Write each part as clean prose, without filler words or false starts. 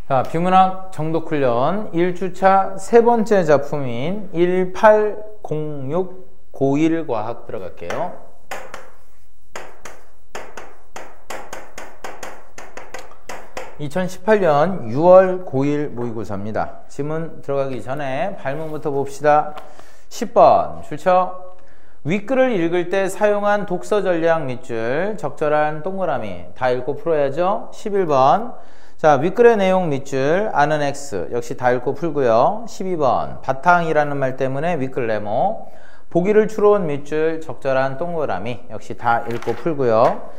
자, 비문학 정독훈련 1주차 세 번째 작품인 1806 고1과학 들어갈게요. (2018년 6월) 고1 모의고사입니다. 지문 들어가기 전에 발문부터 봅시다. 10번 출처. 윗글을 읽을 때 사용한 독서 전략 밑줄 적절한 동그라미 다 읽고 풀어야죠. 11번 자, 윗글의 내용 밑줄 아는 X 역시 다 읽고 풀고요. 12번 바탕이라는 말 때문에 윗글 네모 보기를 추론 밑줄 적절한 동그라미 역시 다 읽고 풀고요.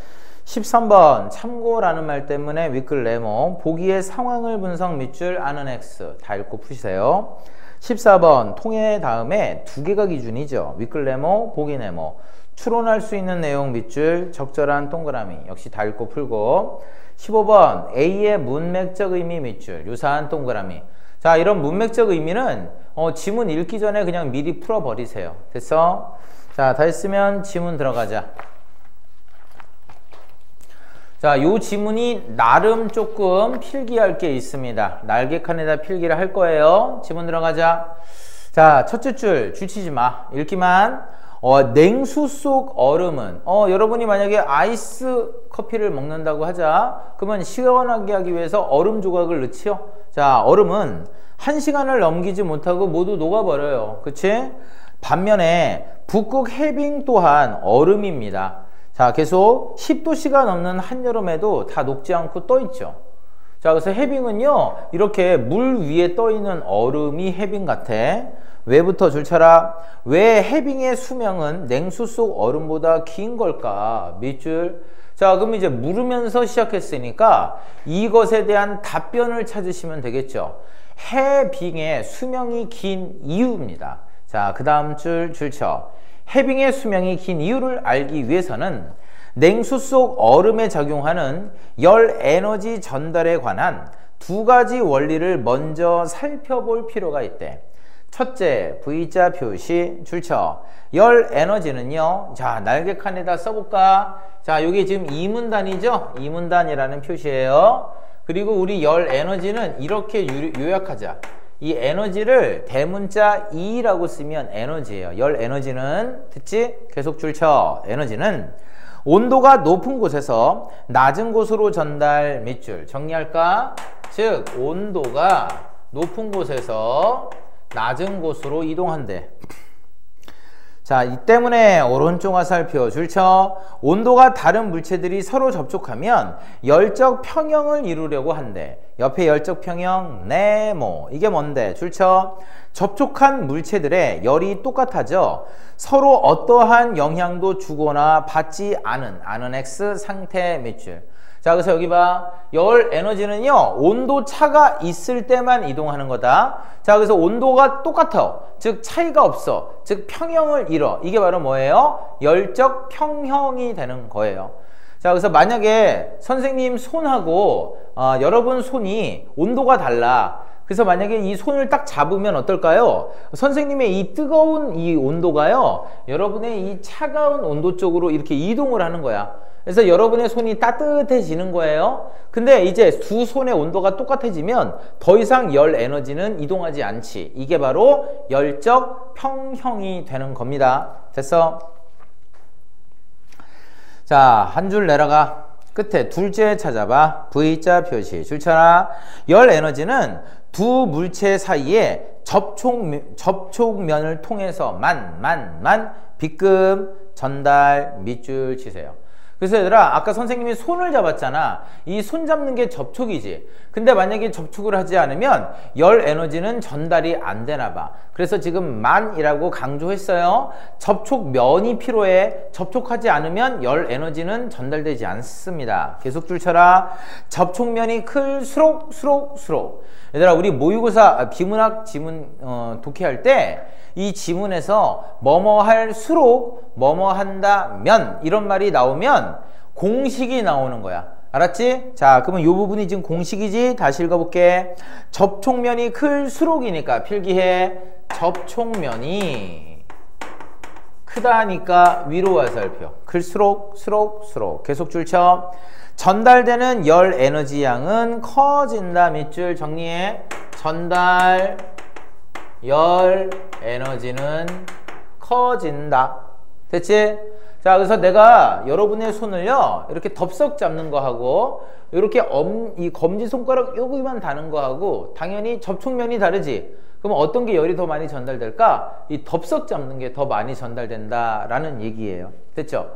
13번 참고라는 말 때문에 윗글 네모 보기의 상황을 분석 밑줄 아는 X 다 읽고 푸시세요. 14번 통해 다음에 두 개가 기준이죠. 윗글 네모 보기 네모 추론할 수 있는 내용 밑줄 적절한 동그라미 역시 다 읽고 풀고 15번 A의 문맥적 의미 밑줄 유사한 동그라미. 자, 이런 문맥적 의미는 지문 읽기 전에 그냥 미리 풀어버리세요. 됐어? 자, 다 했으면 지문 들어가자. 자, 요 지문이 나름 조금 필기할 게 있습니다. 날개칸에다 필기를 할 거예요. 지문 들어가자. 자, 첫째 줄 줄치지 마. 읽기만. 냉수 속 얼음은 여러분이 만약에 아이스 커피를 먹는다고 하자. 그러면 시원하게 하기 위해서 얼음 조각을 넣지요. 자, 얼음은 1시간을 넘기지 못하고 모두 녹아버려요. 그치? 반면에 북극 해빙 또한 얼음입니다. 자, 계속 10도씨가 넘는 한여름에도 다 녹지 않고 떠있죠. 자, 그래서 해빙은요 이렇게 물 위에 떠있는 얼음이 해빙 같아. 왜부터 줄쳐라. 왜 해빙의 수명은 냉수 속 얼음보다 긴 걸까? 밑줄. 자, 그럼 이제 물으면서 시작했으니까 이것에 대한 답변을 찾으시면 되겠죠. 해빙의 수명이 긴 이유입니다. 자, 그 다음 줄 줄쳐. 해빙의 수명이 긴 이유를 알기 위해서는 냉수 속 얼음에 작용하는 열 에너지 전달에 관한 두 가지 원리를 먼저 살펴볼 필요가 있대. 첫째, V자 표시 줄쳐. 열 에너지는요. 자, 날개칸에다 써볼까? 자, 요게 지금 이문단이죠? 이문단이라는 표시예요. 그리고 우리 열 에너지는 이렇게 요약하자. 이 에너지를 대문자 E라고 쓰면 에너지예요. 열 에너지는 듣지? 계속 줄쳐. 에너지는 온도가 높은 곳에서 낮은 곳으로 전달 밑줄. 정리할까? 즉 온도가 높은 곳에서 낮은 곳으로 이동한대. 자, 이 때문에 오른쪽 화살표 줄쳐. 온도가 다른 물체들이 서로 접촉하면 열적 평형을 이루려고 한대. 옆에 열적 평형 네모. 이게 뭔데? 줄쳐. 접촉한 물체들의 열이 똑같아져 서로 어떠한 영향도 주거나 받지 않은 X 상태 밑줄. 자, 그래서 여기 봐. 열 에너지는요 온도 차가 있을 때만 이동하는 거다. 자, 그래서 온도가 똑같아. 즉 차이가 없어. 즉 평형을 이뤄. 이게 바로 뭐예요? 열적 평형이 되는 거예요. 자, 그래서 만약에 선생님 손하고 여러분 손이 온도가 달라. 그래서 만약에 이 손을 딱 잡으면 어떨까요? 선생님의 이 뜨거운 이 온도가요 여러분의 이 차가운 온도 쪽으로 이렇게 이동을 하는 거야. 그래서 여러분의 손이 따뜻해지는 거예요. 근데 이제 두 손의 온도가 똑같아지면 더 이상 열 에너지는 이동하지 않지. 이게 바로 열적 평형이 되는 겁니다. 됐어? 자, 한 줄 내려가. 끝에 둘째 찾아봐. V자 표시. 줄쳐라. 열 에너지는 두 물체 사이에 접촉면을 통해서만 빗금 전달 밑줄 치세요. 그래서 얘들아, 아까 선생님이 손을 잡았잖아. 이 손 잡는 게 접촉이지. 근데 만약에 접촉을 하지 않으면 열 에너지는 전달이 안 되나 봐. 그래서 지금 만이라고 강조했어요. 접촉면이 필요해. 접촉하지 않으면 열 에너지는 전달되지 않습니다. 계속 줄쳐라. 접촉면이 클수록 얘들아, 우리 모의고사 비문학 지문 독해할 때 이 지문에서 뭐뭐 할수록 뭐뭐 한다면 이런 말이 나오면 공식이 나오는 거야. 알았지? 자, 그러면 이 부분이 지금 공식이지? 다시 읽어볼게. 접촉면이 클수록이니까 필기해. 접촉면이 크다니까 위로 화살표. 클수록 수록 계속 줄쳐. 전달되는 열 에너지 양은 커진다. 밑줄 정리해. 전달 열 에너지는 커진다. 됐지? 자, 그래서 내가 여러분의 손을요 이렇게 덥석 잡는 거 하고 이렇게 이 검지손가락 여기만 다는 거 하고 당연히 접촉면이 다르지. 그럼 어떤 게 열이 더 많이 전달될까? 이 덥석 잡는 게 더 많이 전달된다 라는 얘기예요. 됐죠?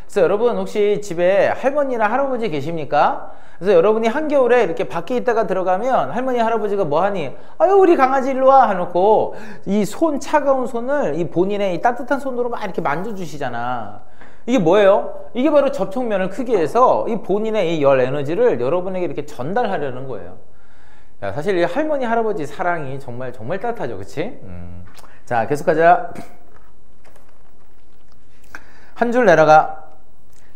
그래서 여러분 혹시 집에 할머니나 할아버지 계십니까? 그래서 여러분이 한겨울에 이렇게 밖에 있다가 들어가면 할머니 할아버지가 뭐 하니? 아유 우리 강아지 일로 와 해놓고 이 차가운 손을 이 본인의 이 따뜻한 손으로 막 이렇게 만져주시잖아. 이게 뭐예요? 이게 바로 접촉면을 크게 해서 이 본인의 이 열 에너지를 여러분에게 이렇게 전달하려는 거예요. 야, 사실 이 할머니 할아버지 사랑이 정말 따뜻하죠. 그치? 자, 계속하자. 한 줄 내려가.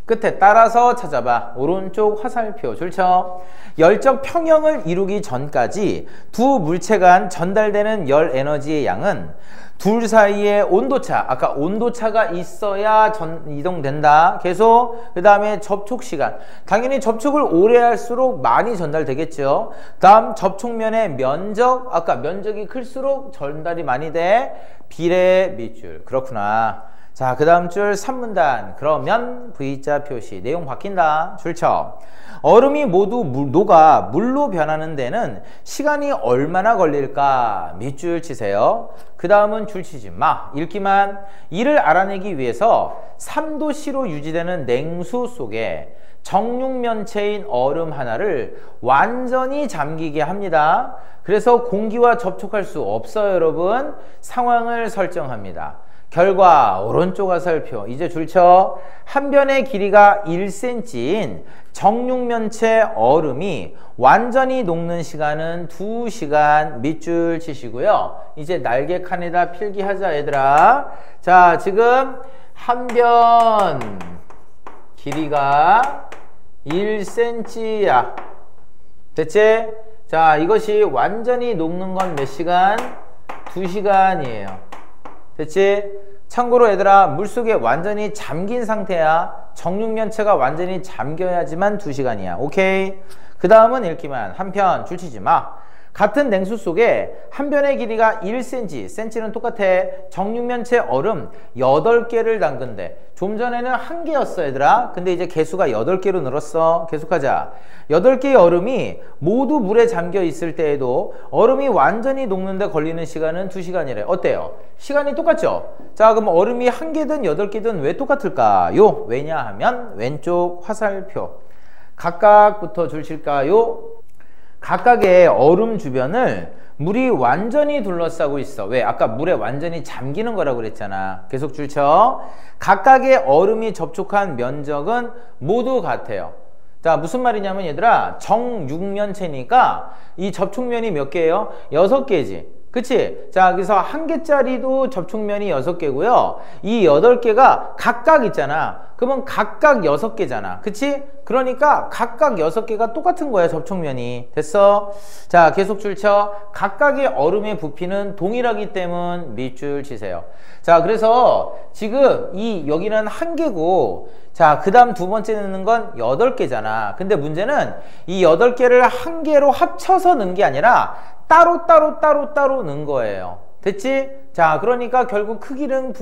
끝에 따라서 찾아봐. 오른쪽 화살표 줄쳐. 열적 평형을 이루기 전까지 두 물체 간 전달되는 열 에너지의 양은 둘 사이의 온도차, 아까 온도차가 있어야 이동된다. 계속. 그 다음에 접촉 시간. 당연히 접촉을 오래 할수록 많이 전달되겠죠. 다음 접촉면의 면적, 아까 면적이 클수록 전달이 많이 돼. 비례 밑줄. 그렇구나. 자, 그 다음 줄 3문단. 그러면 V자 표시. 내용 바뀐다. 줄쳐. 얼음이 모두 녹아 물로 변하는 데는 시간이 얼마나 걸릴까? 밑줄 치세요. 그 다음은 줄 치지 마. 읽기만. 이를 알아내기 위해서 3도씨로 유지되는 냉수 속에 정육면체인 얼음 하나를 완전히 잠기게 합니다. 그래서 공기와 접촉할 수 없어요, 여러분. 상황을 설정합니다. 결과 오른쪽 화살표. 이제 줄쳐. 한 변의 길이가 1cm인 정육면체 얼음이 완전히 녹는 시간은 2시간. 밑줄 치시고요. 이제 날개 칸에다 필기하자 얘들아. 자, 지금 한 변 길이가 1cm야. 됐지? 자, 이것이 완전히 녹는 건 몇 시간? 2시간이에요. 됐지? 참고로 얘들아, 물속에 완전히 잠긴 상태야. 정육면체가 완전히 잠겨야지만 2시간이야. 오케이? 그 다음은 읽기만. 한편 줄치지 마. 같은 냉수 속에 한 변의 길이가 1cm, cm는 똑같아. 정육면체 얼음 8개를 담근대. 좀 전에는 1개였어 얘들아. 근데 이제 개수가 8개로 늘었어. 계속하자. 8개의 얼음이 모두 물에 잠겨 있을 때에도 얼음이 완전히 녹는데 걸리는 시간은 2시간이래. 어때요? 시간이 똑같죠? 자, 그럼 얼음이 1개든 8개든 왜 똑같을까요? 왜냐하면 왼쪽 화살표. 각각부터 줄 칠까요? 각각의 얼음 주변을 물이 완전히 둘러싸고 있어. 왜? 아까 물에 완전히 잠기는 거라고 그랬잖아. 계속 줄쳐. 각각의 얼음이 접촉한 면적은 모두 같아요. 자, 무슨 말이냐면 얘들아, 정육면체니까 이 접촉면이 몇 개예요? 6개지. 그치? 자, 그래서 1개짜리도 접촉면이 6개고요. 이 8개가 각각 있잖아. 그러면 각각 6개잖아. 그치? 그러니까 각각 6개가 똑같은 거야, 접촉면이. 됐어? 자, 계속 줄쳐. 각각의 얼음의 부피는 동일하기 때문 밑줄 치세요. 자, 그래서 지금 여기는 1개고, 자, 그 다음 두 번째 넣는 건 8개잖아. 근데 문제는 이 8개를 1개로 합쳐서 넣은 게 아니라 따로 넣은 거예요. 됐지? 자, 그러니까 결국 크기랑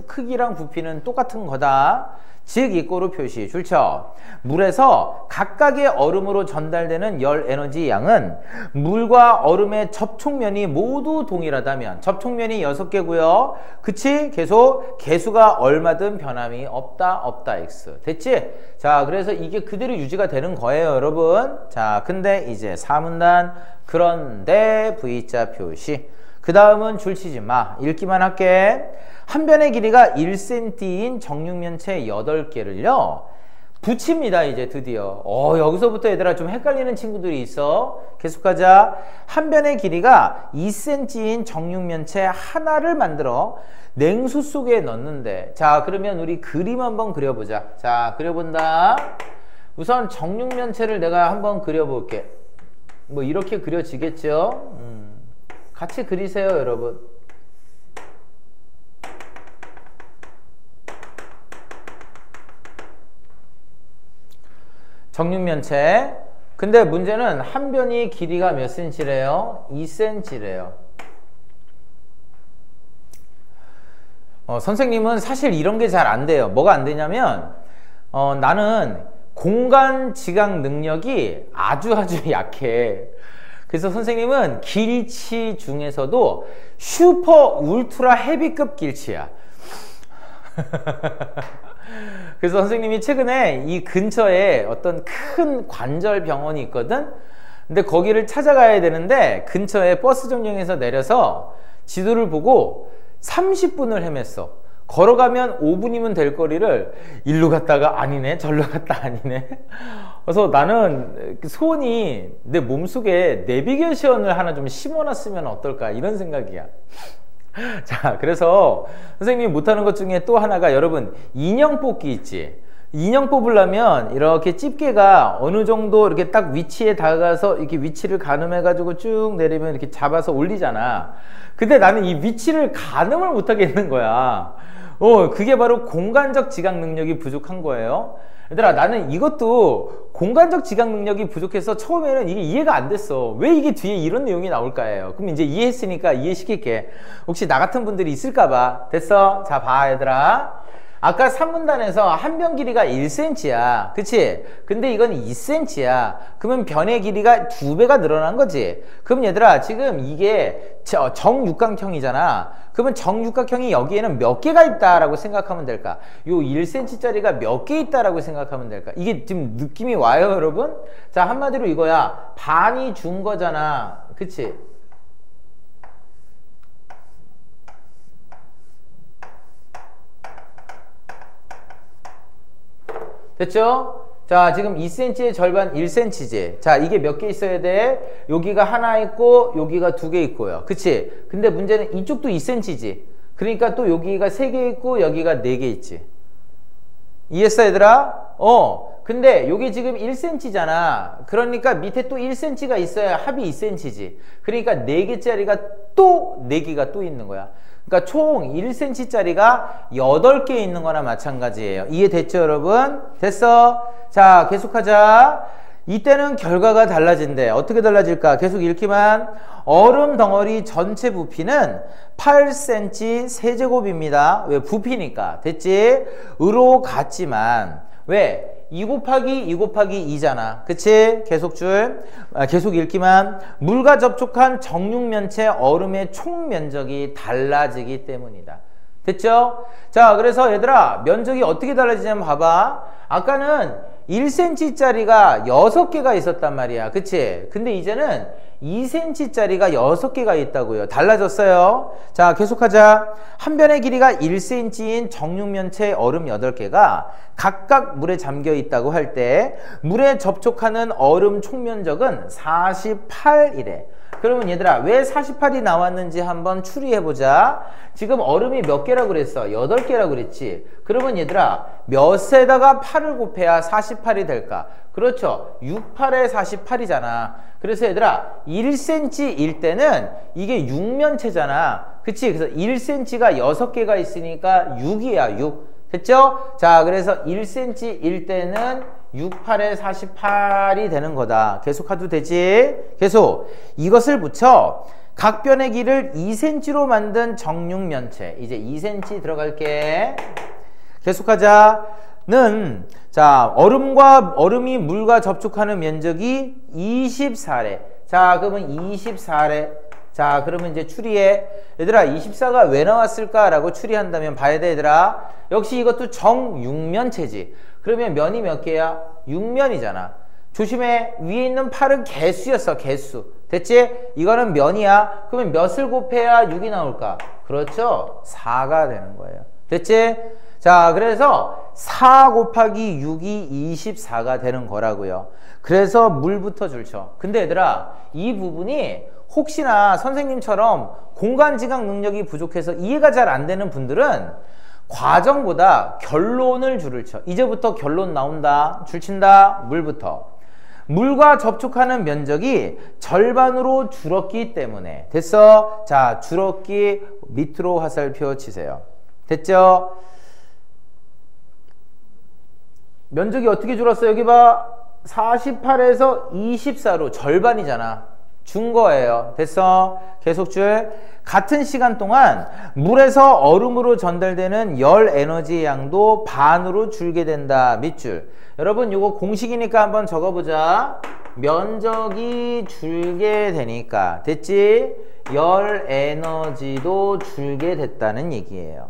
부피는 똑같은 거다. 즉 이꼬르 표시. 줄쳐. 물에서 각각의 얼음으로 전달되는 열 에너지 양은 물과 얼음의 접촉면이 모두 동일하다면, 접촉면이 6개고요. 그치? 계속 개수가 얼마든 변함이 없다 x. 됐지? 자, 그래서 이게 그대로 유지가 되는 거예요, 여러분. 자, 근데 이제 4문단. 그런데 V자 표시. 그 다음은 줄치지 마. 읽기만 할게. 한 변의 길이가 1cm인 정육면체 8개를요 붙입니다. 이제 드디어. 여기서부터 얘들아 좀 헷갈리는 친구들이 있어. 계속하자. 한 변의 길이가 2cm인 정육면체 하나를 만들어 냉수 속에 넣는데, 자, 그러면 우리 그림 한번 그려보자. 자, 그려본다. 우선 정육면체를 내가 한번 그려볼게. 뭐 이렇게 그려지겠죠? 같이 그리세요, 여러분. 정육면체. 근데 문제는 한 변이 길이가 몇 cm래요? 2cm래요. 선생님은 사실 이런 게 잘 안 돼요. 뭐가 안 되냐면 나는 공간 지각 능력이 아주 약해. 그래서 선생님은 길치 중에서도 슈퍼 울트라 헤비급 길치야. 그래서 선생님이 최근에 이 근처에 어떤 큰 관절 병원이 있거든. 근데 거기를 찾아가야 되는데 근처에 버스 정류장에서 내려서 지도를 보고 30분을 헤맸어. 걸어가면 5분이면 될 거리를 일로 갔다가 아니네, 절로 갔다 아니네. 그래서 나는 소원이 내 몸속에 내비게이션을 하나 좀 심어놨으면 어떨까 이런 생각이야. 자, 그래서 선생님이 못하는 것 중에 또 하나가, 여러분 인형 뽑기 있지. 인형 뽑으려면 이렇게 집게가 어느 정도 이렇게 딱 위치에 다가가서 이렇게 위치를 가늠해 가지고 쭉 내리면 이렇게 잡아서 올리잖아. 근데 나는 이 위치를 가늠을 못 하겠는 거야. 그게 바로 공간적 지각 능력이 부족한 거예요. 얘들아, 나는 이것도 공간적 지각 능력이 부족해서 처음에는 이게 이해가 안 됐어. 왜 이게 뒤에 이런 내용이 나올까요? 그럼 이제 이해했으니까 이해시킬게. 혹시 나 같은 분들이 있을까봐. 됐어? 자, 봐, 얘들아. 아까 3분단에서 한 변 길이가 1cm야. 그치? 근데 이건 2cm야. 그러면 변의 길이가 2배가 늘어난 거지. 그럼 얘들아, 지금 이게 정육각형이잖아. 그러면 정육각형이 여기에는 몇 개가 있다라고 생각하면 될까? 요 1cm짜리가 몇 개 있다라고 생각하면 될까? 이게 지금 느낌이 와요, 여러분? 자, 한마디로 이거야. 반이 준 거잖아. 그치? 됐죠? 자, 지금 2cm의 절반 1cm지. 자, 이게 몇 개 있어야 돼? 여기가 하나 있고 여기가 2개 있고요. 그치? 근데 문제는 이쪽도 2cm지. 그러니까 또 여기가 3개 있고 여기가 4개 있지. 이해했어, 얘들아? 근데 여기 지금 1cm잖아. 그러니까 밑에 또 1cm가 있어야 합이 2cm지. 그러니까 4개짜리가 또 4개가 또 있는 거야. 그러니까 총 1cm짜리가 8개 있는 거나 마찬가지예요. 이해됐죠, 여러분? 됐어? 자, 계속하자. 이때는 결과가 달라진대. 어떻게 달라질까? 계속 읽기만. 얼음 덩어리 전체 부피는 8cm 세제곱입니다. 왜? 부피니까. 됐지? 으로 같지만 왜? 2 곱하기 2 곱하기 2잖아. 그치? 계속 읽기만. 물과 접촉한 정육면체 얼음의 총 면적이 달라지기 때문이다. 됐죠? 자, 그래서 얘들아, 면적이 어떻게 달라지냐면 봐봐. 아까는 1cm짜리가 6개가 있었단 말이야. 그치? 근데 이제는 2cm짜리가 6개가 있다고요. 달라졌어요. 자, 계속하자. 한 변의 길이가 1cm인 정육면체 얼음 8개가 각각 물에 잠겨 있다고 할 때 물에 접촉하는 얼음 총면적은 48이래. 그러면 얘들아, 왜 48이 나왔는지 한번 추리해보자. 지금 얼음이 몇 개라고 그랬어? 8개라고 그랬지. 그러면 얘들아, 몇에다가 8을 곱해야 48이 될까? 그렇죠. 6, 8에 48이잖아. 그래서 얘들아, 1cm일 때는 이게 6면체잖아. 그치? 그래서 1cm가 6개가 있으니까 6이야, 6. 됐죠? 자, 그래서 1cm일 때는 6, 8에 48이 되는 거다. 계속해도 되지? 계속. 이것을 붙여 각 변의 길을 2cm로 만든 정육면체. 이제 2cm 들어갈게. 계속하자. 자, 얼음이 물과 접촉하는 면적이 24래. 자, 그러면 24래. 자, 그러면 이제 추리해. 얘들아, 24가 왜 나왔을까라고 추리한다면 봐야 돼, 얘들아. 역시 이것도 정육면체지. 그러면 면이 몇 개야? 6면이잖아. 조심해. 위에 있는 8은 개수였어, 개수. 됐지? 이거는 면이야. 그러면 몇을 곱해야 6이 나올까? 그렇죠. 4가 되는 거예요. 됐지? 자, 그래서 4 곱하기 6이 24가 되는 거라고요. 그래서 물부터 줄쳐. 근데 얘들아, 이 부분이 혹시나 선생님처럼 공간지각 능력이 부족해서 이해가 잘 안 되는 분들은 과정보다 결론을 줄을 쳐. 이제부터 결론 나온다. 줄친다. 물부터. 물과 접촉하는 면적이 절반으로 줄었기 때문에. 됐어? 자, 줄었기 밑으로 화살표 치세요. 됐죠? 면적이 어떻게 줄었어? 여기 봐. 48에서 24로 절반이잖아. 준 거예요. 됐어? 계속 줄. 같은 시간 동안 물에서 얼음으로 전달되는 열 에너지의 양도 반으로 줄게 된다. 밑줄. 여러분 요거 공식이니까 한번 적어보자. 면적이 줄게 되니까 됐지? 열 에너지도 줄게 됐다는 얘기예요.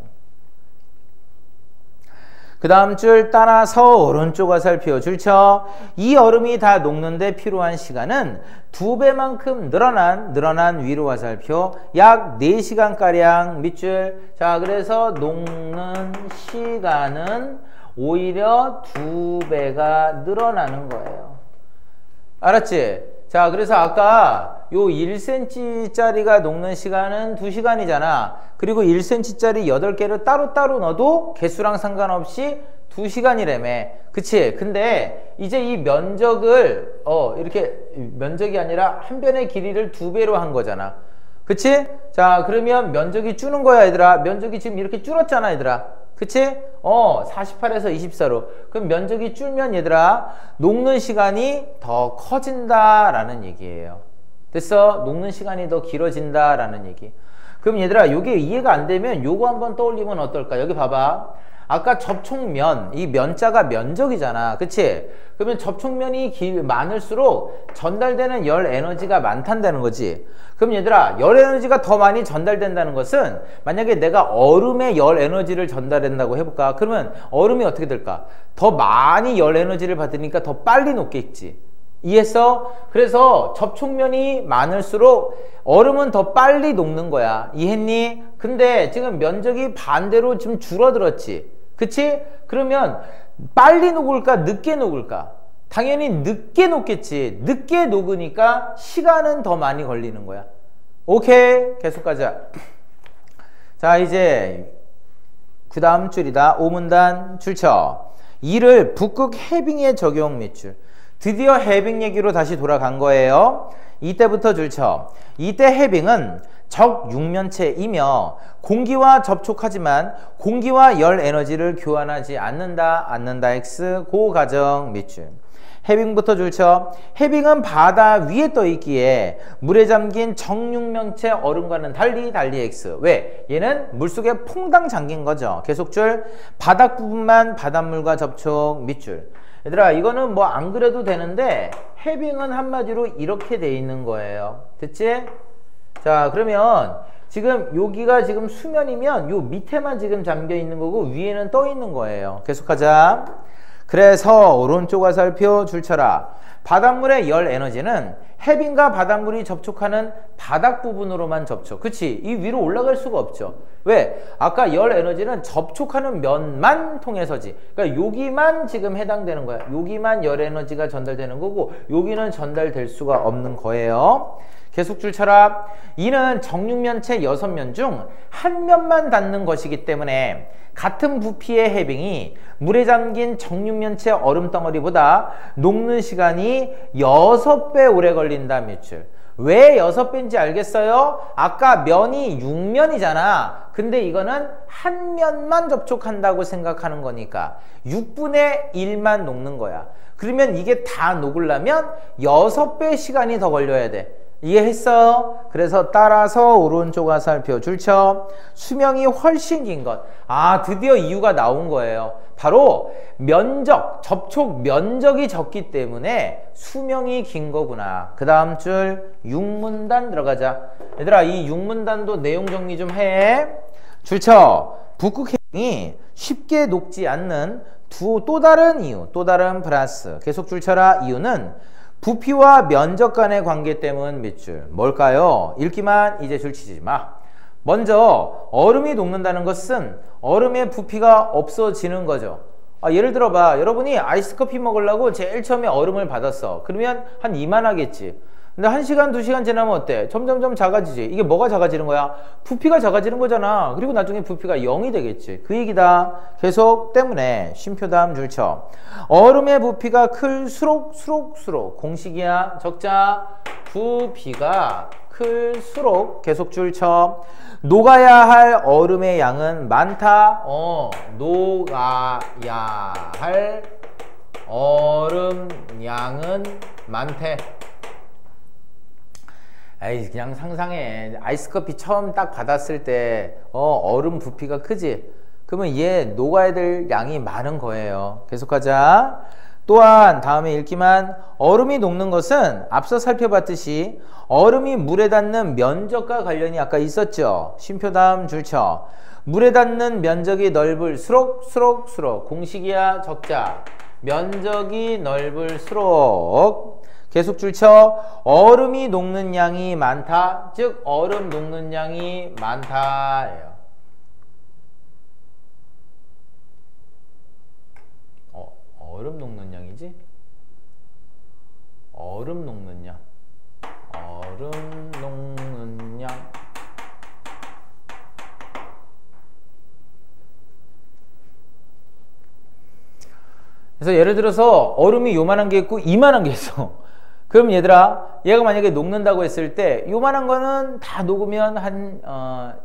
그 다음 줄 따라서 오른쪽 화살표 줄 쳐. 이 얼음이 다 녹는데 필요한 시간은 2배만큼 늘어난 위로 화살표 약 4시간가량 밑줄. 자, 그래서 녹는 시간은 오히려 2배가 늘어나는 거예요. 알았지? 자, 그래서 아까 요 1cm짜리가 녹는 시간은 2시간이잖아. 그리고 1cm짜리 8개를 따로따로 넣어도 개수랑 상관없이 2시간이라며. 그치? 근데 이제 이 면적을 이렇게 면적이 아니라 한 변의 길이를 2배로 한 거잖아. 그치? 자, 그러면 면적이 줄는 거야, 얘들아. 면적이 지금 이렇게 줄었잖아, 얘들아. 그치? 48에서 24로. 그럼 면적이 줄면 얘들아, 녹는 시간이 더 커진다라는 얘기예요. 됐어? 녹는 시간이 더 길어진다라는 얘기. 그럼 얘들아, 요게 이해가 안 되면 요거 한번 떠올리면 어떨까? 여기 봐봐. 아까 접촉면, 이 면자가 면적이잖아. 그치? 그러면 접촉면이 많을수록 전달되는 열 에너지가 많단다는 거지. 그럼 얘들아, 열 에너지가 더 많이 전달된다는 것은 만약에 내가 얼음에 열 에너지를 전달한다고 해볼까? 그러면 얼음이 어떻게 될까? 더 많이 열 에너지를 받으니까 더 빨리 녹겠지. 이해했어? 그래서 접촉면이 많을수록 얼음은 더 빨리 녹는 거야. 이해했니? 근데 지금 면적이 반대로 좀 줄어들었지. 그치? 그러면 빨리 녹을까? 늦게 녹을까? 당연히 늦게 녹겠지. 늦게 녹으니까 시간은 더 많이 걸리는 거야. 오케이? 계속 가자. 자, 이제 그 다음 줄이다. 5문단 줄쳐. 이를 북극 해빙의 적용 밑줄. 드디어 해빙 얘기로 다시 돌아간 거예요. 이때부터 줄쳐. 이때 해빙은 적 육면체이며 공기와 접촉하지만 공기와 열 에너지를 교환하지 않는다 X 고 가정 밑줄. 해빙부터 줄쳐. 해빙은 바다 위에 떠 있기에 물에 잠긴 정육면체 얼음과는 달리 X. 왜? 얘는 물속에 퐁당 잠긴 거죠. 계속 줄. 바닥 부분만 바닷물과 접촉 밑줄. 얘들아, 이거는 뭐 안 그래도 되는데 해빙은 한마디로 이렇게 돼 있는 거예요. 됐지? 자, 그러면 지금 여기가 지금 수면이면 요 밑에만 지금 잠겨 있는 거고 위에는 떠 있는 거예요. 계속하자. 그래서 오른쪽 화살표 줄쳐라. 바닷물의 열 에너지는 해빙과 바닷물이 접촉하는 바닥 부분으로만 접촉. 그치? 이 위로 올라갈 수가 없죠. 왜? 아까 열 에너지는 접촉하는 면만 통해서지. 그러니까 여기만 지금 해당되는 거야. 여기만 열 에너지가 전달되는 거고 여기는 전달될 수가 없는 거예요. 계속 줄쳐라. 이는 정육면체 6면 중 한 면만 닿는 것이기 때문에 같은 부피의 해빙이 물에 잠긴 정육면체 얼음덩어리보다 녹는 시간이 6배 오래 걸린다 밑줄. 왜 6배인지 알겠어요? 아까 면이 6면이잖아. 근데 이거는 한 면만 접촉한다고 생각하는 거니까 6분의 1만 녹는 거야. 그러면 이게 다 녹으려면 6배 시간이 더 걸려야 돼. 이해했어? 그래서 따라서 오른쪽 화살표 줄쳐. 수명이 훨씬 긴 것. 아, 드디어 이유가 나온 거예요. 바로 면적, 접촉 면적이 적기 때문에 수명이 긴 거구나. 그 다음 줄 6문단 들어가자. 얘들아, 이 6문단도 내용 정리 좀 해. 줄쳐. 북극 해빙이 쉽게 녹지 않는 또 다른 이유, 또 다른 플러스. 계속 줄쳐라. 이유는 부피와 면적 간의 관계 때문 밑줄. 뭘까요? 읽기만 이제 줄치지 마. 먼저 얼음이 녹는다는 것은 얼음의 부피가 없어지는 거죠. 예를 들어봐. 여러분이 아이스커피 먹으려고 제일 처음에 얼음을 받았어. 그러면 한 이만하겠지. 근데 1시간, 2시간 지나면 어때? 점점점 작아지지. 이게 뭐가 작아지는 거야? 부피가 작아지는 거잖아. 그리고 나중에 부피가 0이 되겠지. 그 얘기다. 계속 때문에 쉼표 다음 줄쳐. 얼음의 부피가 클수록 공식이야. 적자. 부피가 클수록 계속 줄쳐. 녹아야 할 얼음의 양은 많다. 녹아야 할 얼음 양은 많대. 에이, 그냥 상상해. 아이스커피 처음 딱 받았을 때 얼음 부피가 크지? 그러면 얘 녹아야 될 양이 많은 거예요. 계속하자. 또한 다음에 읽기만 얼음이 녹는 것은 앞서 살펴봤듯이 얼음이 물에 닿는 면적과 관련이 아까 있었죠. 쉼표 다음 줄쳐. 물에 닿는 면적이 넓을수록 공식이야 적자. 면적이 넓을수록 계속 줄쳐. 얼음이 녹는 양이 많다. 즉 얼음 녹는 양이 많다예요. 얼음 녹는 양이지? 얼음 녹는 양. 얼음 녹는 양. 그래서 예를 들어서 얼음이 요만한 게 있고 이만한 게 있어. 그럼 얘들아, 얘가 만약에 녹는다고 했을 때 요만한 거는 다 녹으면 한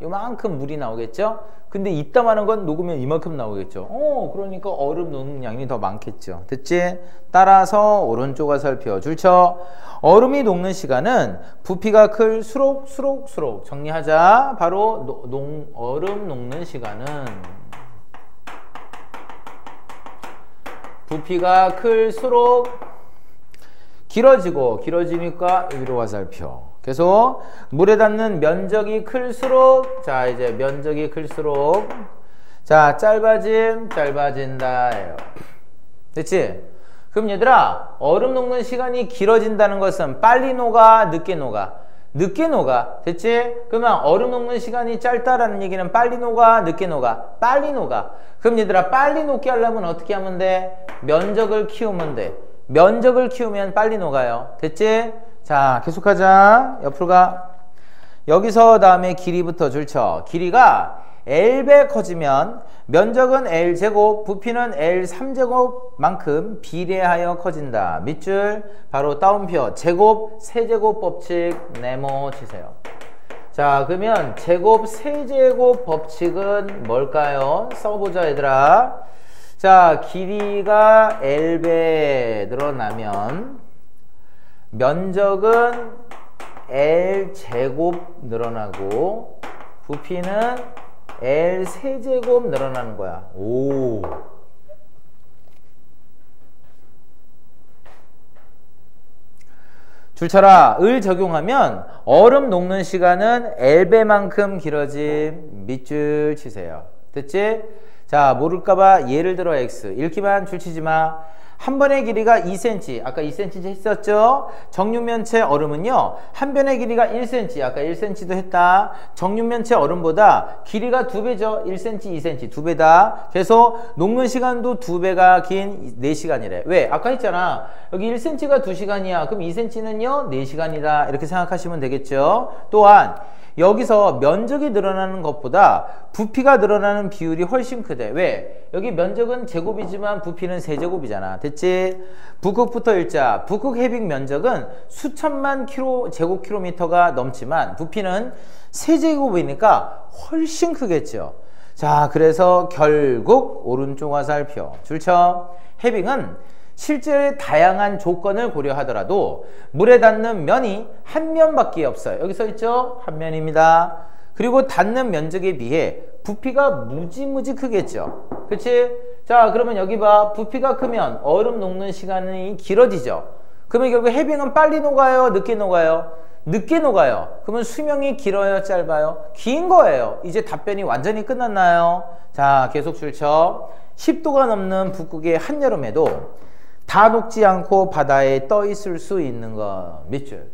요만큼 물이 나오겠죠? 근데 이따만한 건 녹으면 이만큼 나오겠죠? 그러니까 얼음 녹는 양이 더 많겠죠. 됐지? 따라서 오른쪽 화살표 줄쳐. 얼음이 녹는 시간은 부피가 클수록 정리하자. 바로 얼음 녹는 시간은 부피가 클수록 길어지니까 위로 화살표. 계속 물에 닿는 면적이 클수록, 자 이제 면적이 클수록, 자 짧아진다예요. 됐지? 그럼 얘들아, 얼음 녹는 시간이 길어진다는 것은 빨리 녹아, 늦게 녹아? 늦게 녹아. 됐지? 그러면 얼음 녹는 시간이 짧다라는 얘기는 빨리 녹아, 늦게 녹아? 빨리 녹아. 그럼 얘들아, 빨리 녹게 하려면 어떻게 하면 돼? 면적을 키우면 돼. 면적을 키우면 빨리 녹아요. 됐지? 자, 계속하자. 옆으로 가. 여기서 다음에 길이부터 줄쳐. 길이가 L배 커지면 면적은 L제곱, 부피는 L3제곱만큼 비례하여 커진다. 밑줄 바로 따옴표. 제곱, 세제곱 법칙 네모 치세요. 자, 그러면 제곱, 세제곱 법칙은 뭘까요? 써보자 얘들아. 자, 길이가 L배 늘어나면 면적은 L제곱 늘어나고 부피는 L세제곱 늘어나는 거야. 오. 줄쳐라. 을 적용하면 얼음 녹는 시간은 L배만큼 길어짐. 밑줄 치세요. 됐지? 자, 모를까봐 예를 들어 X. 읽기만 줄치지 마. 한 번의 길이가 2cm, 아까 2cm 했었죠? 정육면체 얼음은요, 한 변의 길이가 1cm, 아까 1cm도 했다. 정육면체 얼음보다 길이가 2배죠. 1cm, 2cm, 2배다. 그래서 녹는 시간도 2배가 긴 4시간이래. 왜? 아까 했잖아. 여기 1cm가 2시간이야. 그럼 2cm는요, 4시간이다. 이렇게 생각하시면 되겠죠? 또한, 여기서 면적이 늘어나는 것보다 부피가 늘어나는 비율이 훨씬 크대. 왜? 여기 면적은 제곱이지만 부피는 세제곱이잖아. 됐지? 북극부터 일자. 북극 해빙 면적은 수천만 제곱킬로미터가 넘지만 부피는 세제곱이니까 훨씬 크겠죠. 자, 그래서 결국 오른쪽 화살표. 줄쳐. 해빙은 실제 다양한 조건을 고려하더라도 물에 닿는 면이 한 면밖에 없어요. 여기 써있죠? 한 면입니다. 그리고 닿는 면적에 비해 부피가 무지무지 크겠죠. 그치? 자, 그러면 여기 봐. 부피가 크면 얼음 녹는 시간이 길어지죠. 그러면 결국 해빙은 빨리 녹아요? 늦게 녹아요? 늦게 녹아요. 그러면 수명이 길어요? 짧아요? 긴 거예요. 이제 답변이 완전히 끝났나요? 자, 계속 줄쳐. 10도가 넘는 북극의 한여름에도 다 녹지 않고 바다에 떠 있을 수 있는 거. 밑줄.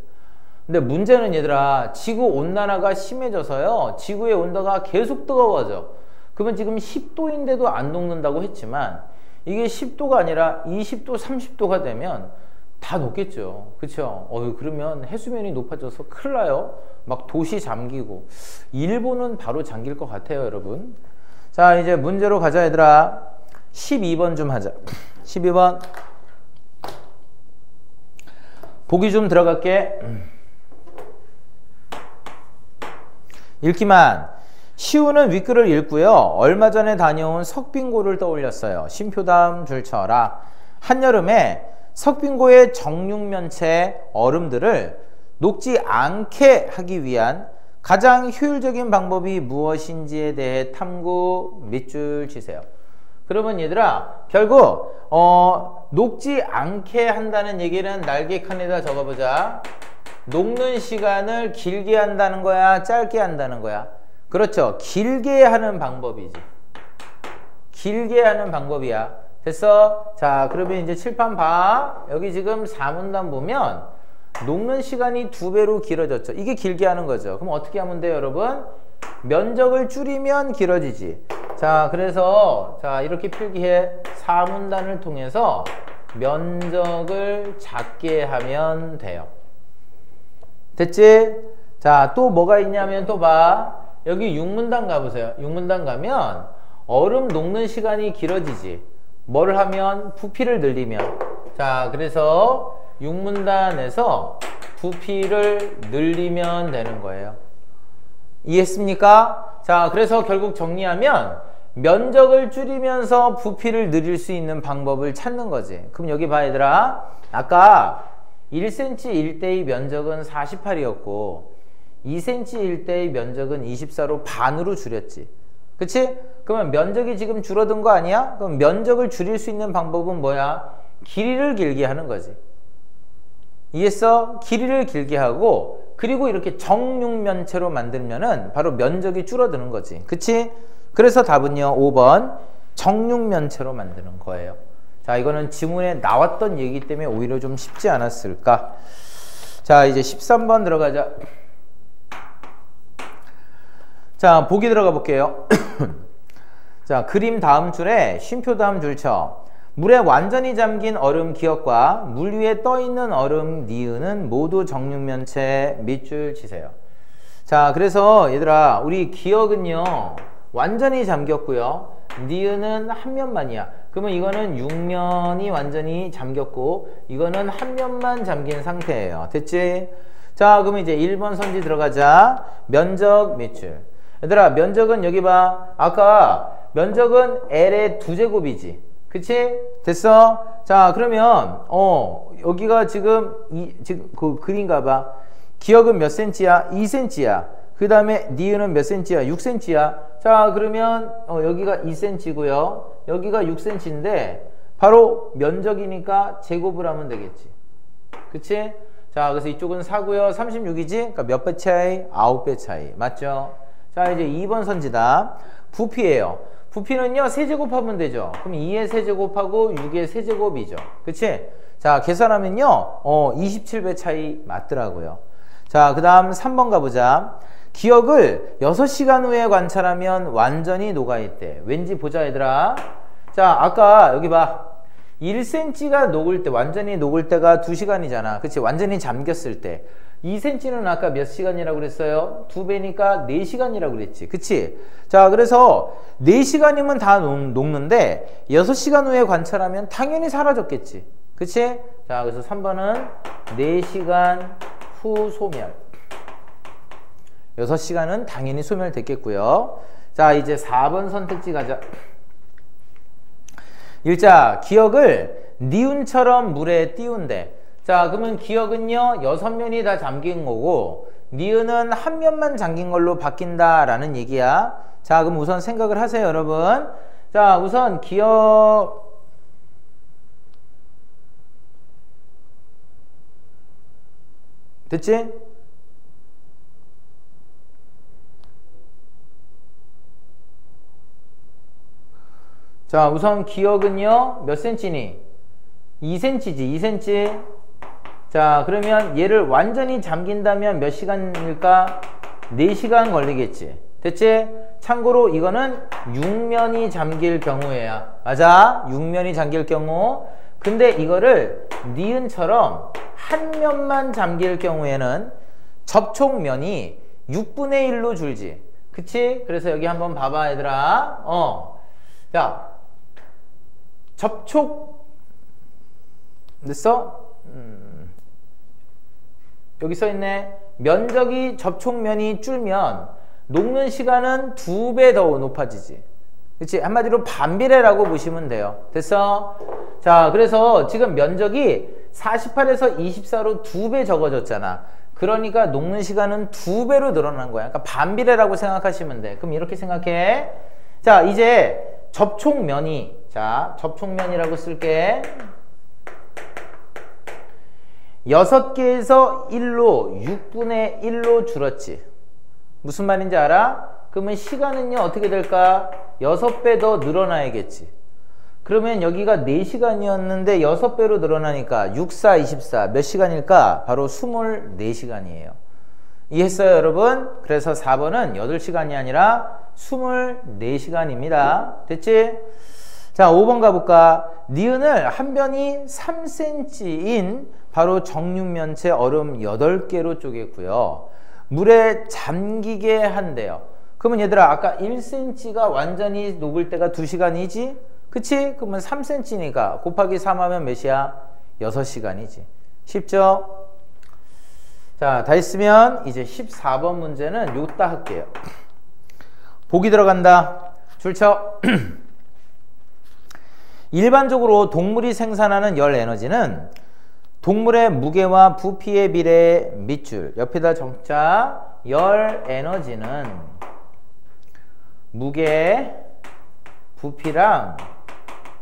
근데 문제는 얘들아, 지구 온난화가 심해져서요, 지구의 온도가 계속 뜨거워져. 그러면 지금 10도인데도 안 녹는다고 했지만 이게 10도가 아니라 20도, 30도가 되면 다 녹겠죠. 그쵸? 그러면 해수면이 높아져서 큰일 나요. 막 도시 잠기고. 일본은 바로 잠길 것 같아요, 여러분. 자, 이제 문제로 가자, 얘들아. 12번 좀 하자. 12번. 보기 좀 들어갈게. 읽기만. 시우는 윗글을 읽고요, 얼마 전에 다녀온 석빙고를 떠올렸어요. 쉼표 다음 줄 쳐라. 한여름에 석빙고의 정육면체 얼음들을 녹지 않게 하기 위한 가장 효율적인 방법이 무엇인지에 대해 탐구 밑줄 치세요. 그러면 얘들아, 결국 녹지 않게 한다는 얘기는 날개 칸에다 적어보자. 녹는 시간을 길게 한다는 거야, 짧게 한다는 거야? 그렇죠. 길게 하는 방법이지. 길게 하는 방법이야. 됐어? 자, 그러면 이제 칠판 봐. 여기 지금 4문단 보면 녹는 시간이 2배로 길어졌죠. 이게 길게 하는 거죠. 그럼 어떻게 하면 돼요, 여러분? 면적을 줄이면 길어지지. 자, 그래서 자, 이렇게 필기해. 4문단을 통해서 면적을 작게 하면 돼요. 됐지? 자, 또 뭐가 있냐면 또 봐. 여기 6문단 가보세요. 6문단 가면 얼음 녹는 시간이 길어지지. 뭘 하면? 부피를 늘리면. 자, 그래서 6문단에서 부피를 늘리면 되는 거예요. 이해했습니까? 자, 그래서 결국 정리하면 면적을 줄이면서 부피를 늘릴 수 있는 방법을 찾는 거지. 그럼 여기 봐, 얘들아. 아까 1cm 일대의 면적은 48이었고 2cm 일대의 면적은 24로 반으로 줄였지. 그치? 그러면 면적이 지금 줄어든 거 아니야? 그럼 면적을 줄일 수 있는 방법은 뭐야? 길이를 길게 하는 거지. 이해했어? 길이를 길게 하고 그리고 이렇게 정육면체로 만들면은 바로 면적이 줄어드는 거지. 그치? 그래서 답은요 5번 정육면체로 만드는 거예요. 자, 이거는 지문에 나왔던 얘기 때문에 오히려 좀 쉽지 않았을까? 자, 이제 13번 들어가자. 자, 보기 들어가 볼게요. 자, 그림 다음 줄에 쉼표 다음 줄 쳐. 물에 완전히 잠긴 얼음 기억과 물 위에 떠있는 얼음 니은은 모두 정육면체 밑줄 치세요. 자, 그래서 얘들아, 우리 기억은요 완전히 잠겼고요 니은은 한 면만이야. 그러면 이거는 6면이 완전히 잠겼고 이거는 한 면만 잠긴 상태예요. 됐지? 자, 그러면 이제 1번 선지 들어가자. 면적 밑줄. 얘들아, 면적은 여기 봐. 아까 면적은 L의 2제곱이지. 그치? 됐어? 자, 그러면 여기가 지금 그 그림가 봐. 기억은 몇 cm야? 2cm야. 그 다음에 니은은 몇 cm야? 6cm야. 자, 그러면 여기가 2cm고요 여기가 6cm인데 바로 면적이니까 제곱을 하면 되겠지. 그치? 자, 그래서 이쪽은 4고요 36이지? 그러니까 몇 배 차이? 9배 차이. 맞죠? 자, 이제 2번 선지다. 부피예요. 부피는요 세제곱하면 되죠. 그럼 2의 세제곱하고 6의 세제곱이죠. 그치? 자, 계산하면요 27배 차이 맞더라고요. 자, 그 다음 3번 가보자. 기억을 6시간 후에 관찰하면 완전히 녹아있대. 왠지 보자, 얘들아. 자, 아까 여기 봐. 1cm가 녹을 때, 완전히 녹을 때가 2시간이잖아. 그치? 완전히 잠겼을 때. 2cm는 아까 몇 시간이라고 그랬어요? 2배니까 4시간이라고 그랬지. 그치? 자, 그래서 4시간이면 다 녹는데 6시간 후에 관찰하면 당연히 사라졌겠지. 그치? 자, 그래서 3번은 4시간 후 소멸. 6시간은 당연히 소멸됐겠고요. 자, 이제 4번 선택지 가자. 일자, 기억을 니은처럼 물에 띄운대. 자, 그러면 기억은요 6면이 다 잠긴 거고 니은은 한 면만 잠긴 걸로 바뀐다라는 얘기야. 자, 그럼 우선 생각을 하세요, 여러분. 자, 우선 기억 됐지? 자, 우선 기억은요 몇 cm니? 2cm지. 2cm. 자, 그러면 얘를 완전히 잠긴다면 몇 시간일까? 4시간 걸리겠지. 됐지? 참고로 이거는 6면이 잠길 경우에야. 맞아? 6면이 잠길 경우. 근데 이거를 니은처럼 한 면만 잠길 경우에는 접촉면이 6분의 1로 줄지. 그치? 그래서 여기 한번 봐봐, 얘들아. 자, 접촉 됐어? 여기 써있네. 면적이 접촉면이 줄면 녹는 시간은 2배 더 높아지지. 그치? 한마디로 반비례라고 보시면 돼요. 됐어? 자, 그래서 지금 면적이 48에서 24로 2배 적어졌잖아. 그러니까 녹는 시간은 2배로 늘어난 거야. 그러니까 반비례라고 생각하시면 돼. 그럼 이렇게 생각해. 자, 이제 접촉면이, 자, 접촉면이라고 쓸게. 6개에서 1로 6분의 1로 줄었지. 무슨 말인지 알아? 그러면 시간은요 어떻게 될까? 6배 더 늘어나야겠지. 그러면 여기가 4시간이었는데 6배로 늘어나니까 6, 4, 24 몇 시간일까? 바로 24시간이에요. 이해했어요 여러분? 그래서 4번은 8시간이 아니라 24시간입니다. 됐지? 자, 5번 가볼까? 니은을 한 변이 3cm인 바로 정육면체 얼음 8개로 쪼갰고요. 물에 잠기게 한대요. 그러면 얘들아 아까 1cm가 완전히 녹을 때가 2시간이지? 그치? 그러면 3cm니까 곱하기 3하면 몇이야? 6시간이지. 쉽죠? 자, 다 했으면 이제 14번 문제는 요따 할게요. 보기 들어간다. 줄 쳐. 일반적으로 동물이 생산하는 열 에너지는 동물의 무게와 부피의 비례 밑줄. 옆에다 적자. 열 에너지는 무게, 부피랑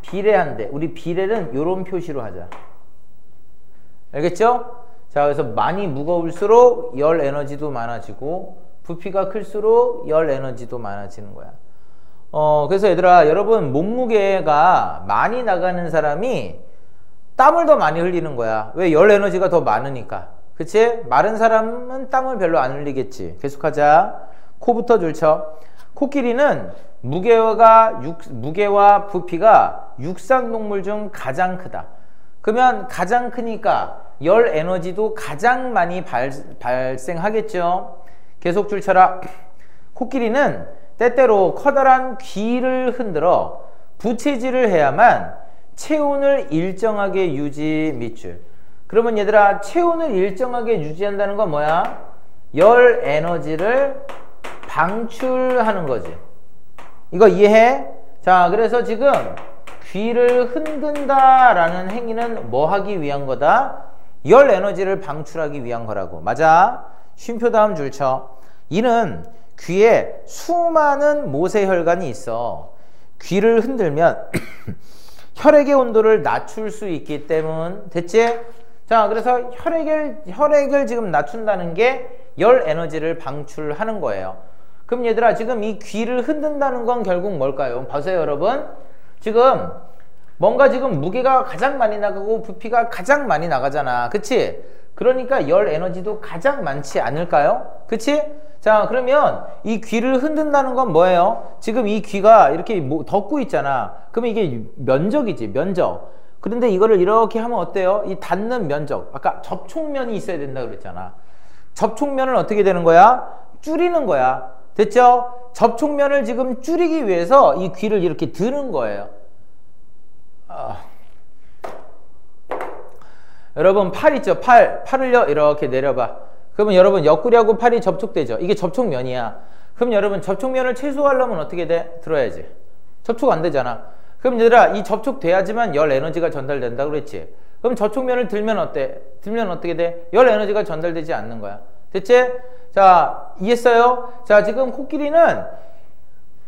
비례한대. 우리 비례는 요런 표시로 하자. 알겠죠? 자, 그래서 많이 무거울수록 열 에너지도 많아지고 부피가 클수록 열 에너지도 많아지는 거야. 그래서 얘들아, 여러분 몸무게가 많이 나가는 사람이 땀을 더 많이 흘리는 거야. 왜? 열 에너지가 더 많으니까. 그치? 마른 사람은 땀을 별로 안 흘리겠지. 계속하자. 코부터 줄쳐. 코끼리는 무게와 부피가 육상동물 중 가장 크다. 그러면 가장 크니까 열 에너지도 가장 많이 발생하겠죠. 계속 줄쳐라. 코끼리는 때때로 커다란 귀를 흔들어 부채질을 해야만 체온을 일정하게 유지 밑줄. 그러면 얘들아, 체온을 일정하게 유지한다는 건 뭐야? 열 에너지를 방출하는 거지. 이거 이해해? 자, 그래서 지금 귀를 흔든다라는 행위는 뭐 하기 위한 거다? 열 에너지를 방출하기 위한 거라고. 맞아? 쉼표 다음 줄 쳐. 이는 귀에 수많은 모세혈관이 있어. 귀를 흔들면 혈액의 온도를 낮출 수 있기 때문. 됐지? 자, 그래서 혈액을 지금 낮춘다는 게 열 에너지를 방출하는 거예요. 그럼 얘들아, 지금 이 귀를 흔든다는 건 결국 뭘까요? 보세요 여러분. 지금 뭔가 지금 무게가 가장 많이 나가고 부피가 가장 많이 나가잖아. 그치? 그러니까 열 에너지도 가장 많지 않을까요? 그치? 자, 그러면 이 귀를 흔든다는 건 뭐예요? 지금 이 귀가 이렇게 덮고 있잖아. 그러면 이게 면적이지, 면적. 그런데 이거를 이렇게 하면 어때요? 이 닿는 면적. 아까 접촉면이 있어야 된다 그랬잖아. 접촉면을 어떻게 되는 거야? 줄이는 거야. 됐죠? 접촉면을 지금 줄이기 위해서 이 귀를 이렇게 드는 거예요. 여러분 팔 있죠? 팔을요 이렇게 내려봐. 그러면 여러분 옆구리하고 팔이 접촉되죠? 이게 접촉면이야. 그럼 여러분 접촉면을 최소화하려면 어떻게 돼? 들어야지. 접촉 안 되잖아. 그럼 얘들아, 이 접촉돼야지만 열 에너지가 전달된다 그랬지? 그럼 접촉면을 들면 어때? 들면 어떻게 돼? 열 에너지가 전달되지 않는 거야. 됐지? 자, 이해했어요? 자, 지금 코끼리는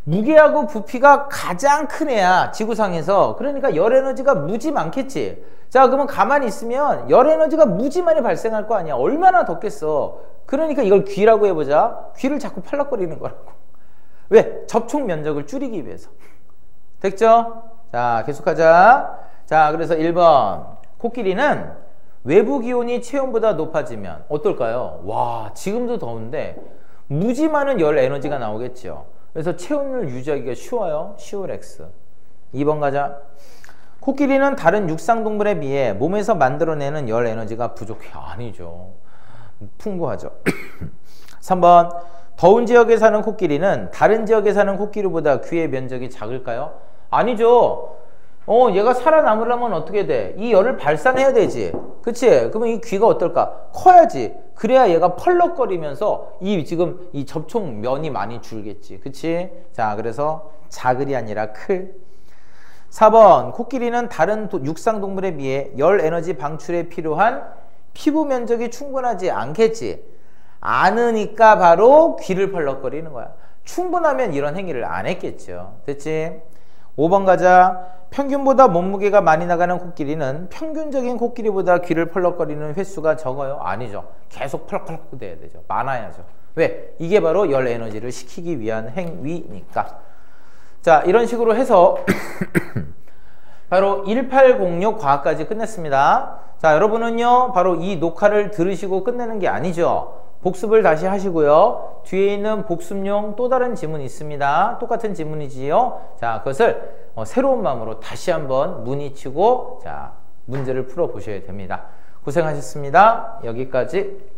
무게하고 부피가 가장 큰 애야, 지구상에서. 그러니까 열 에너지가 무지 많겠지. 자, 그러면 가만히 있으면 열 에너지가 무지 많이 발생할 거 아니야. 얼마나 덥겠어. 그러니까 이걸 귀라고 해보자. 귀를 자꾸 팔락거리는 거라고. 왜? 접촉 면적을 줄이기 위해서. 됐죠? 자, 계속하자. 자, 그래서 1번. 코끼리는 외부 기온이 체온보다 높아지면 어떨까요? 와, 지금도 더운데 무지 많은 열 에너지가 나오겠죠. 그래서 체온을 유지하기가 쉬워요. 쉬울 X. 2번 가자. 코끼리는 다른 육상동물에 비해 몸에서 만들어내는 열 에너지가 부족해. 아니죠. 풍부하죠. 3번. 더운 지역에 사는 코끼리는 다른 지역에 사는 코끼리보다 귀의 면적이 작을까요? 아니죠. 얘가 살아남으려면 어떻게 돼? 이 열을 발산해야 되지. 그치? 그러면 이 귀가 어떨까? 커야지. 그래야 얘가 펄럭거리면서 지금 이 접촉면이 많이 줄겠지. 그치? 자, 그래서 작을이 아니라 클. 4번 코끼리는 다른 육상 동물에 비해 열 에너지 방출에 필요한 피부 면적이 충분하지 않겠지. 않으니까 바로 귀를 펄럭거리는 거야. 충분하면 이런 행위를 안 했겠죠. 됐지? 5번 가자. 평균보다 몸무게가 많이 나가는 코끼리는 평균적인 코끼리보다 귀를 펄럭거리는 횟수가 적어요? 아니죠. 계속 펄럭펄럭 돼야 되죠. 많아야죠. 왜? 이게 바로 열 에너지를 식히기 위한 행위니까. 자, 이런 식으로 해서 바로 1806 과학까지 끝냈습니다. 자, 여러분은요 바로 이 녹화를 들으시고 끝내는 게 아니죠. 복습을 다시 하시고요. 뒤에 있는 복습용 또 다른 지문이 있습니다. 똑같은 지문이지요. 자, 그것을 새로운 마음으로 다시 한번 문의치고 자, 문제를 풀어 보셔야 됩니다. 고생하셨습니다. 여기까지.